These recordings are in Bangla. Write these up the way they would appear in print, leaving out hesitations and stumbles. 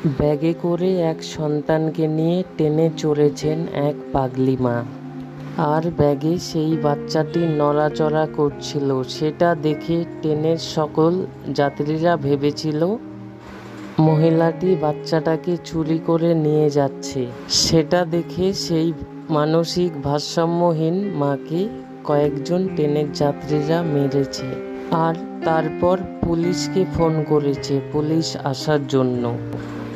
ব্যাগে করে এক সন্তানকে নিয়ে ট্রেনে চড়েছেন এক পাগলি মা। আর ব্যাগে সেই বাচ্চাটি নড়াচড়া করছিল। সেটা দেখে ট্রেনের সকল যাত্রীরা ভেবেছিল মহিলাটি বাচ্চাটাকে চুরি করে নিয়ে যাচ্ছে। সেটা দেখে সেই মানসিক ভারসাম্যহীন মাকে কয়েকজন ট্রেনের যাত্রীরা মেরেছে। আর তারপর পুলিশকে ফোন করেছে পুলিশ আসার জন্য।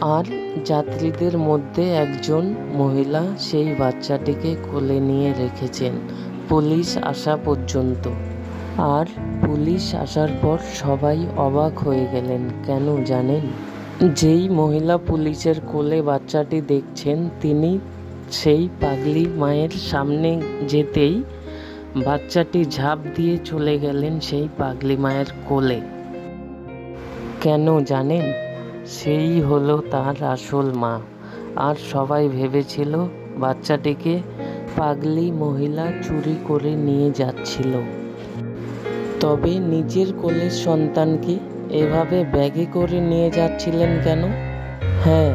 আর যাত্রীদের মধ্যে একজন মহিলা সেই বাচ্চাটিকে কোলে নিয়ে রেখেছেন পুলিশ আসা পর্যন্ত। আর পুলিশ আসার পর সবাই অবাক হয়ে গেলেন। কেন জানেন? যেই মহিলা পুলিশের কোলে বাচ্চাটি দেখছেন তিনি সেই পাগলি মায়ের সামনে যেতেই বাচ্চাটি ঝাঁপ দিয়ে চলে গেলেন সেই পাগলি মায়ের কোলে। কেন জানেন? সেই হলো তার আসল মা। আর সবাই ভেবেছিল বাচ্চাটিকে পাগলি মহিলা চুরি করে নিয়ে যাচ্ছিল। তবে নিজের কোলের সন্তানকে এভাবে ব্যাগে করে নিয়ে যাচ্ছিলেন কেন? হ্যাঁ,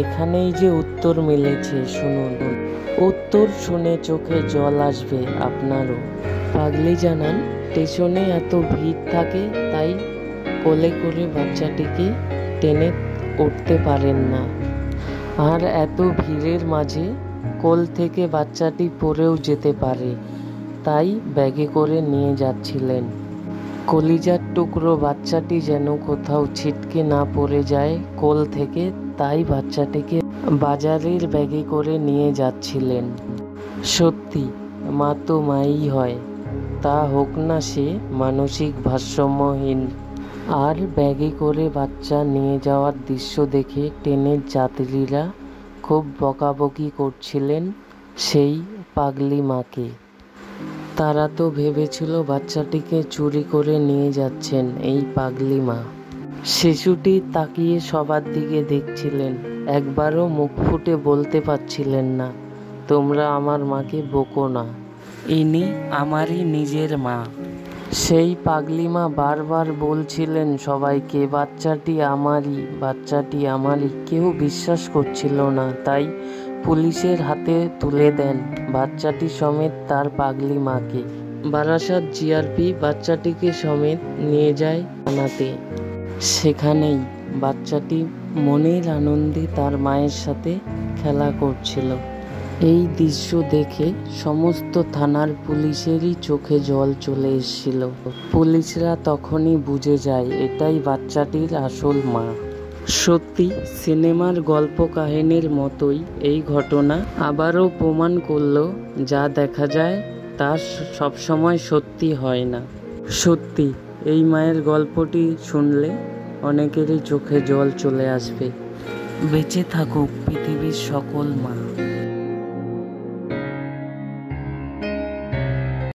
এখানেই যে উত্তর মিলেছে, শুনুন। উত্তর শুনে চোখে জল আসবে আপনারও। পাগলি জানান স্টেশনে এত ভিড় থাকে, তাই কোলে করে বাচ্চাটিকে টেনে উঠতে পারেন না। আর এত ভিড়ের মাঝে কোল থেকে বাচ্চাটি পড়েও যেতে পারে, তাই ব্যাগে করে নিয়ে যাচ্ছিলেন। কলিজার টুকরো বাচ্চাটি যেন কোথাও ছিটকে না পড়ে যায় কোল থেকে, তাই বাচ্চাটিকে বাজারের ব্যাগে করে নিয়ে যাচ্ছিলেন। সত্যি, মা তো মাই হয়, তা হোক না সে মানসিক ভারসাম্যহীন। আর ব্যাগে করে বাচ্চা নিয়ে যাওয়ার দৃশ্য দেখে ট্রেনের যাত্রীরা খুব বকাবকি করছিলেন সেই পাগলি মাকে। তারা তো ভেবেছিল বাচ্চাটিকে চুরি করে নিয়ে যাচ্ছেন এই পাগলি মা। শিশুটি তাকিয়ে সবার দিকে দেখছিলেন, একবারও মুখ ফুটে বলতে পারছিলেন না, তোমরা আমার মাকে বকো না, ইনি আমারই নিজের মা। সেই পাগলি মা বারবার বলছিলেন সবাইকে, বাচ্চাটি আমারই, বাচ্চাটি আমারই। কেউ বিশ্বাস করছিল না, তাই পুলিশের হাতে তুলে দেন বাচ্চাটি সমেত তার পাগলি মাকে। বারাসাত জিআরপি বাচ্চাটিকে সমেত নিয়ে যায় থানাতে। সেখানেই বাচ্চাটি মনের আনন্দে তার মায়ের সাথে খেলা করছিল। এই দৃশ্য দেখে সমস্ত থানার পুলিশেরই চোখে জল চলে এসেছিল। পুলিশরা তখনই বুঝে যায় এটাই বাচ্চাটির আসল মা। সত্যি, সিনেমার গল্প কাহিনীর মতোই এই ঘটনা আবারও প্রমাণ করল যা দেখা যায় তা সবসময় সত্যি হয় না। সত্যি, এই মায়ের গল্পটি শুনলে অনেকেরই চোখে জল চলে আসবে। বেঁচে থাকুক পৃথিবীর সকল মা।